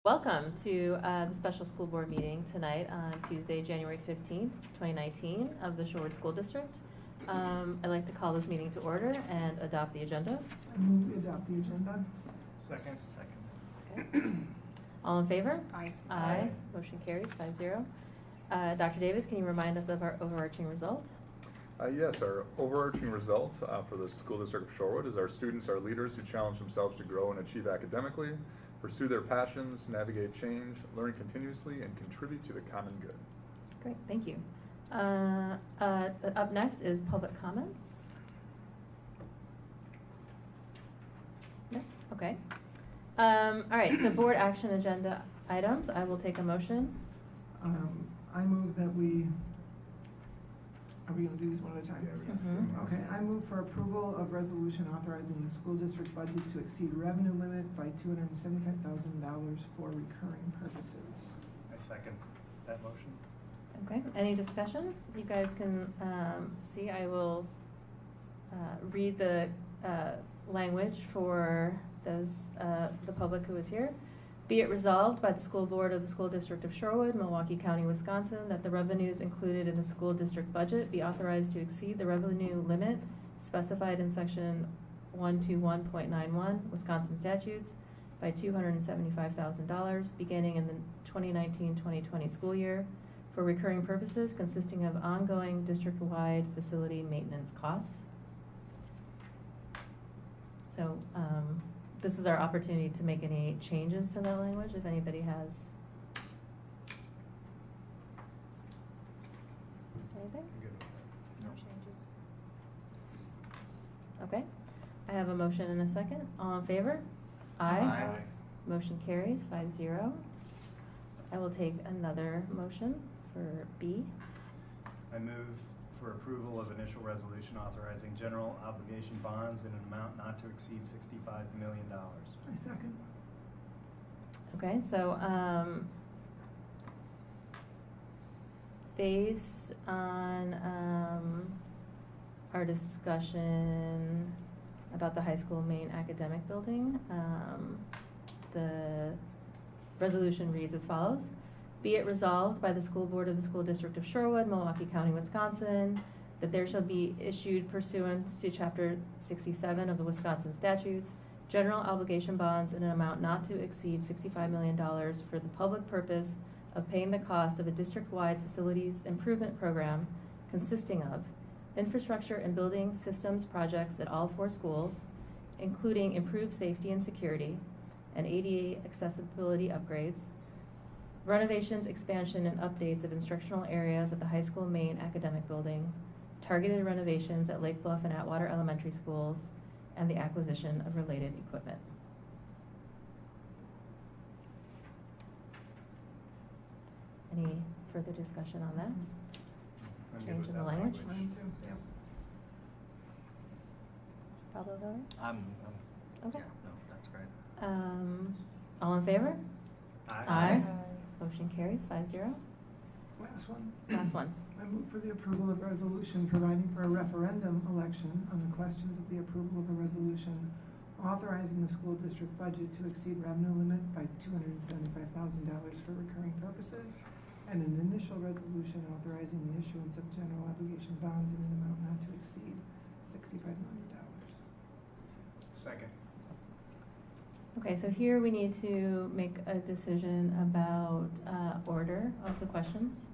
Welcome to the special school board meeting tonight on Tuesday, January 15th, 2019 of the Shorewood School District. I'd like to call this meeting to order and adopt the agenda. I move we adopt the agenda. Second. Okay. All in favor? Aye. Aye. Motion carries 5-0. Dr. Davis, can you remind us of our overarching result? Yes, our overarching result for the school district of Shorewood is our students are leaders who challenge themselves to grow and achieve academically, pursue their passions, navigate change, learn continuously, and contribute to the common good. Great, thank you. Up next is public comments. No? Okay. All right, so board action agenda items. I will take a motion. I move that we, are we going to do these one at a time? Mhm. Okay, I move for approval of resolution authorizing the school district budget to exceed revenue limit by $275,000 for recurring purposes. I second that motion. Okay, any discussion? You guys can see I will read the language for those, the public who is here. Be it resolved by the school board of the school district of Shorewood, Milwaukee County, Wisconsin, that the revenues included in the school district budget be authorized to exceed the revenue limit specified in section 121.91 Wisconsin statutes by $275,000 beginning in the 2019-2020 school year for recurring purposes consisting of ongoing district-wide facility maintenance costs. So this is our opportunity to make any changes to that language if anybody has anything. I'm good with that. No changes. Okay, I have a motion and a second. All in favor? Aye. Motion carries 5-0. I will take another motion for B. I move for approval of initial resolution authorizing general obligation bonds in an amount not to exceed $65 million. I second. Okay, so based on our discussion about the high school main academic building, the resolution reads as follows. Be it resolved by the school board of the school district of Shorewood, Milwaukee County, Wisconsin, that there shall be issued pursuant to chapter 67 of the Wisconsin statutes, general obligation bonds in an amount not to exceed $65 million for the public purpose of paying the cost of a district-wide facilities improvement program consisting of infrastructure and building systems projects at all 4 schools, including improved safety and security and ADA accessibility upgrades, renovations, expansion, and updates of instructional areas at the high school main academic building, targeted renovations at Lake Bluff and Atwater elementary schools, and the acquisition of related equipment. Any further discussion on that? I'm good Change with in the that language? Mine too, yep. Pablo, Villa? Okay. Yeah, no, that's great. All in favor? Aye. Motion carries 5-0. Last one. Last one. I move for the approval of resolution providing for a referendum election on the questions of the approval of a resolution authorizing the school district budget to exceed revenue limit by $275,000 for recurring purposes, and an initial resolution authorizing the issuance of general obligation bonds in an amount not to exceed $65 million. Second. Okay, so here we need to make a decision about order of the questions.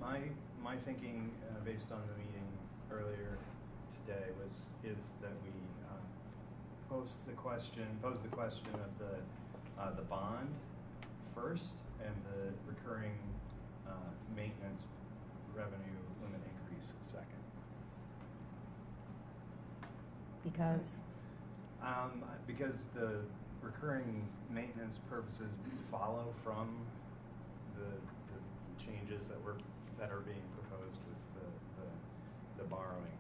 My thinking, based on the meeting earlier today, is that we pose the question of the bond first and the recurring maintenance revenue limit increase second. Because the recurring maintenance purposes follow from the changes that are being proposed with the borrowing,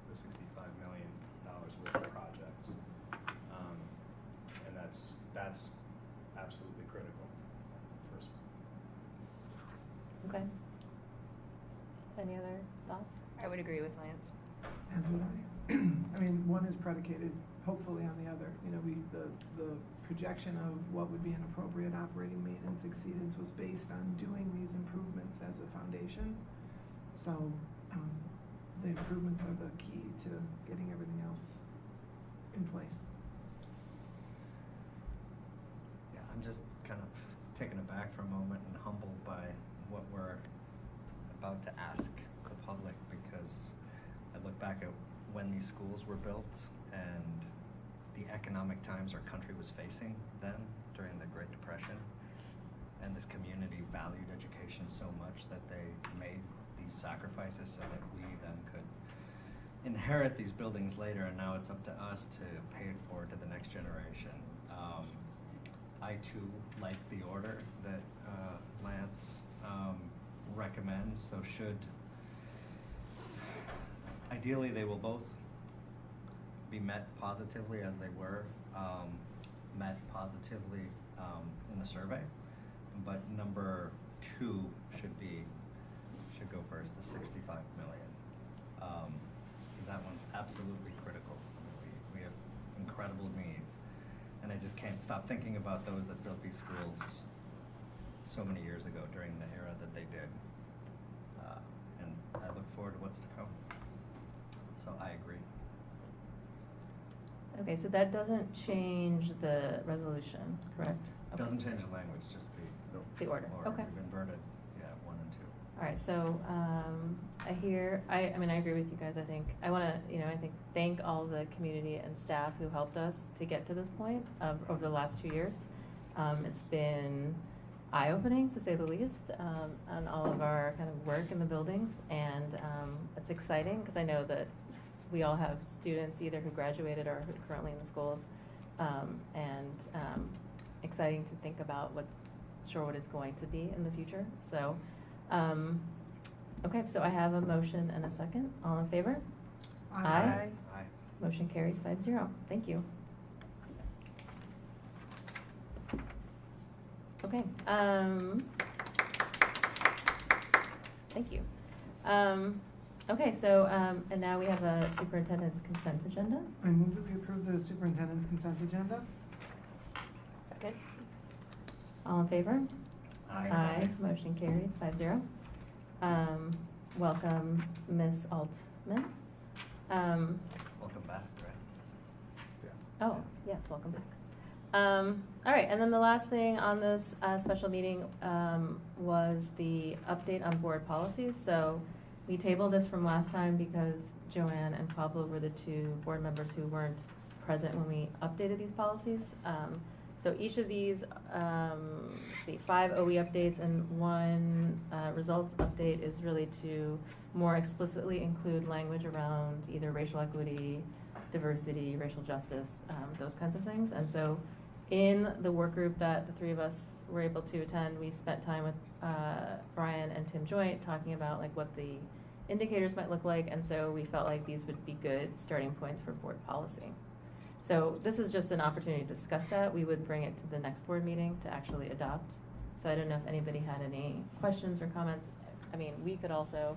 the $65 million worth of projects, and that's absolutely critical. First. Okay. Any other thoughts? I would agree with Lance. As would I. I mean, one is predicated hopefully on the other. You know, the projection of what would be an appropriate operating maintenance exceedance was based on doing these improvements as a foundation. So the improvements are the key to getting everything else in place. Yeah, I'm just kind of taken aback for a moment and humbled by what we're about to ask the public, because I look back at when these schools were built and the economic times our country was facing then during the Great Depression, and this community valued education so much that they made these sacrifices so that we then could inherit these buildings later, and now it's up to us to pay it forward to the next generation. I too like the order that Lance recommends, so ideally they will both be met positively as they were met positively in the survey, but number 2 should go first, the 65 million. That one's absolutely critical. We have incredible needs, and I just can't stop thinking about those that built these schools so many years ago during the era that they did, and I look forward to what's to come. So I agree. Okay, so that doesn't change the resolution, correct? Okay. Doesn't change the language, just The order. Okay. We've inverted, 1 and 2. All right, so I mean, I agree with you guys. I think I want to, thank all the community and staff who helped us to get to this point over the last 2 years. It's been eye-opening, to say the least, on all of our kind of work in the buildings, and it's exciting because I know that we all have students either who graduated or who are currently in the schools, and exciting to think about what Shorewood is going to be in the future. So, okay, so I have a motion and a second. All in favor? Aye. Aye. Motion carries 5-0. Thank you. Okay. Thank you. Okay, so and now we have a superintendent's consent agenda. I move that we approve the superintendent's consent agenda. Second. All in favor? Aye. Motion carries 5-0. Welcome, Miss Altman. Welcome back, right? Oh, yes, welcome back. All right, and then the last thing on this special meeting was the update on board policies. So we tabled this from last time because Joanne and Pablo were the 2 board members who weren't present when we updated these policies. So each of these, 5 OE updates and 1 results update is really to more explicitly include language around either racial equity, diversity, racial justice, those kinds of things. And so in the work group that the 3 of us were able to attend, we spent time with Brian and Tim Joint talking about like what the indicators might look like, and so we felt like these would be good starting points for board policy. So this is just an opportunity to discuss that. We would bring it to the next board meeting to actually adopt. So I don't know if anybody had any questions or comments. I mean, we could also,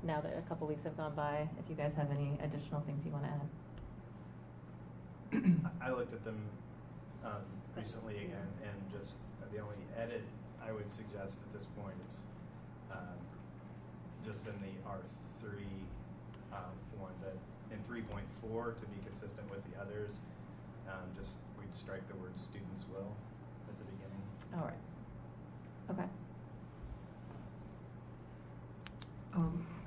now that a couple weeks have gone by, if you guys have any additional things you want to add. I looked at them recently again, and just the only edit I would suggest at this point is just in the R3 one, that in 3.4, to be consistent with the others, just we'd strike the word students will at the beginning. All right. Okay.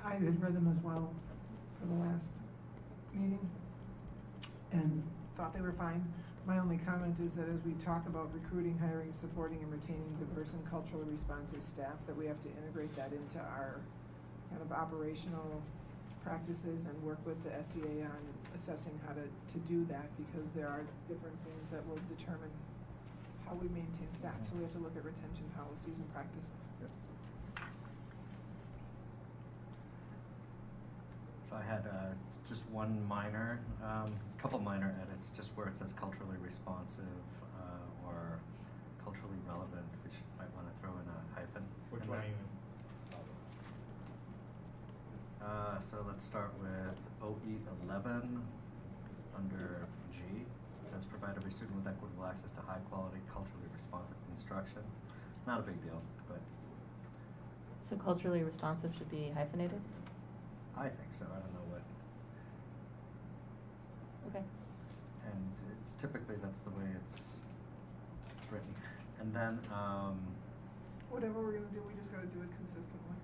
I had read them as well for the last meeting and thought they were fine. My only comment is that as we talk about recruiting, hiring, supporting, and retaining diverse and culturally responsive staff, that we have to integrate that into our kind of operational practices and work with the SEA on assessing how to do that, because there are different things that will determine how we maintain staff. So we have to look at retention policies and practices. So I had just one minor, couple minor edits, just where it says culturally responsive or culturally relevant. We might want to throw in a hyphen. Which in one there. are you? So let's start with OE 11 under G. let's provide every student with equitable access to high quality, culturally responsive instruction. Not a big deal, but So culturally responsive should be hyphenated? I think so. I don't know what. Okay. And it's typically that's the way it's written. And then Whatever we're gonna do, we just gotta do it consistently.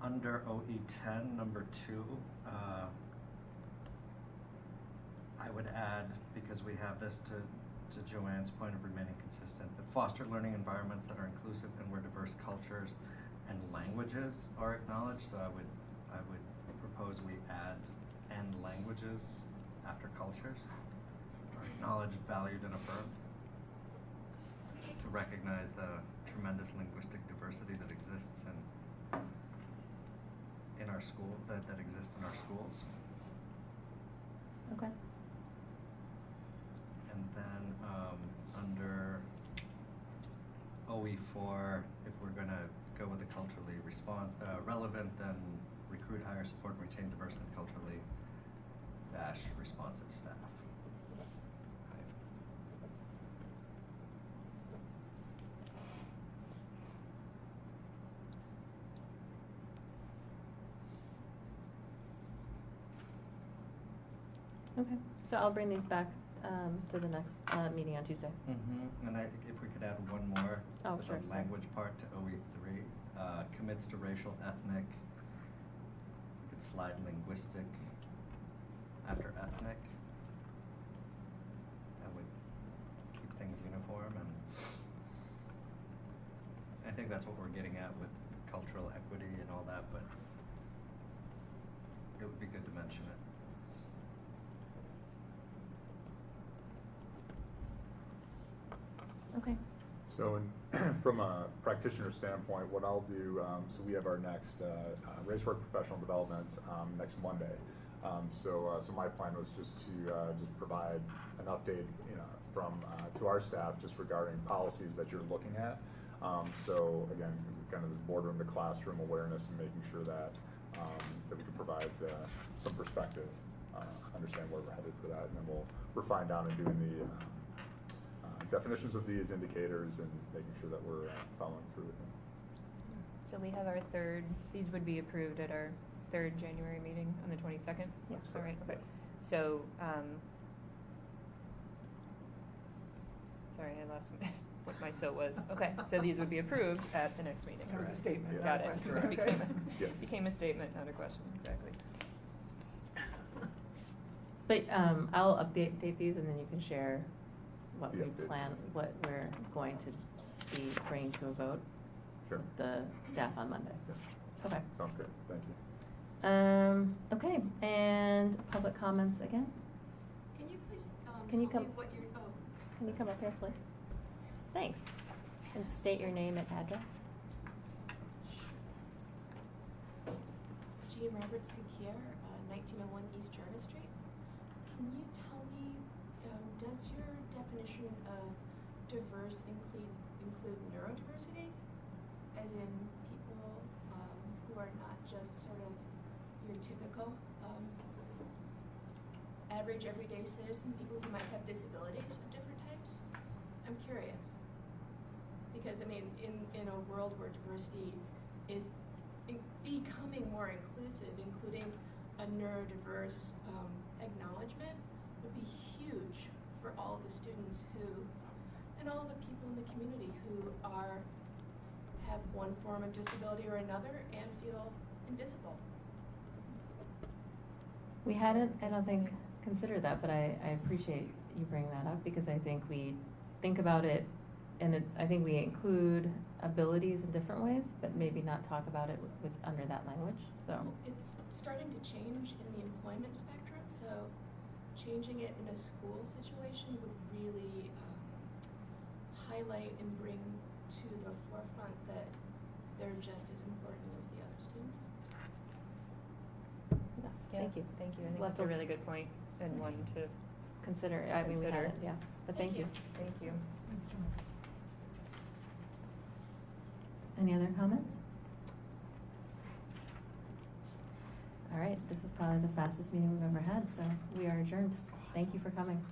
under OE10, number 2, I would add, because we have this to Joanne's point of remaining consistent, that foster learning environments that are inclusive and where diverse cultures and languages are acknowledged. So I would propose we add "and languages" after cultures, are acknowledged, valued, and affirmed, to recognize the tremendous linguistic diversity that exists in our school, that exists in our schools. Okay. And then under OE4, if we're going to go with the culturally relevant, then recruit, hire, support, and retain diverse and culturally responsive staff. Okay, so I'll bring these back to the next meeting on Tuesday. Mm-hmm. And if we could add one more, Oh, with sure, the sorry. language part to OE3, commits to racial, ethnic, we could slide linguistic after ethnic. That would keep things uniform, and I think that's what we're getting at with cultural equity and all that, but it would be good to mention it. Okay. So from a practitioner standpoint, what I'll do, so we have our next race work professional development next Monday. So my plan was just to just provide an update, from to our staff just regarding policies that you're looking at. So again, kind of the boardroom to classroom awareness and making sure that that we can provide some perspective, understand where we're headed for that, and then we'll refine down and doing the definitions of these indicators and making sure that we're following through with them. So we have our these would be approved at our third January meeting on the 22nd? Yes. All right, okay. So, sorry, I lost what my so was. Okay, so these would be approved at the next meeting. That was a correct? statement, Yeah. Got not a it. question. It Okay. Yes. became a statement, not a question, exactly. But I'll update these and then you can share what Yeah, we update. plan, what we're going to be bringing to a vote. Sure. with the staff on Monday. Yeah. Okay. Sounds good. Thank you. Okay, and public comments again? Can you please Can you tell come- me what your, Can you come up here, please? Thanks. And state your name and address. Jean Roberts here, 1901 East Jarvis Street. Can you tell me, does your definition of diverse include neurodiversity? As in people who are not just sort of your typical average everyday citizen, people who might have disabilities of different types? I'm curious. Because I mean, in a world where diversity is becoming more inclusive, including a neurodiverse acknowledgement would be huge for all of the students and all the people in the community who have one form of disability or another and feel invisible. We hadn't, I don't think, considered that, but I appreciate you bringing that up because I think we think about it and I think we include abilities in different ways, but maybe not talk about it with under that language, so. It's starting to change in the employment spectrum, so changing it in a school situation would really highlight and bring to the forefront that they're just as important as the other students. Yeah, thank you. Thank you. I think We'll that's have a to really good point and one to Consider, I mean, we consider. hadn't, yeah, but thank you. Thank you. Any other comments? All right, this is probably the fastest meeting we've ever had, so we are adjourned. Thank you for coming.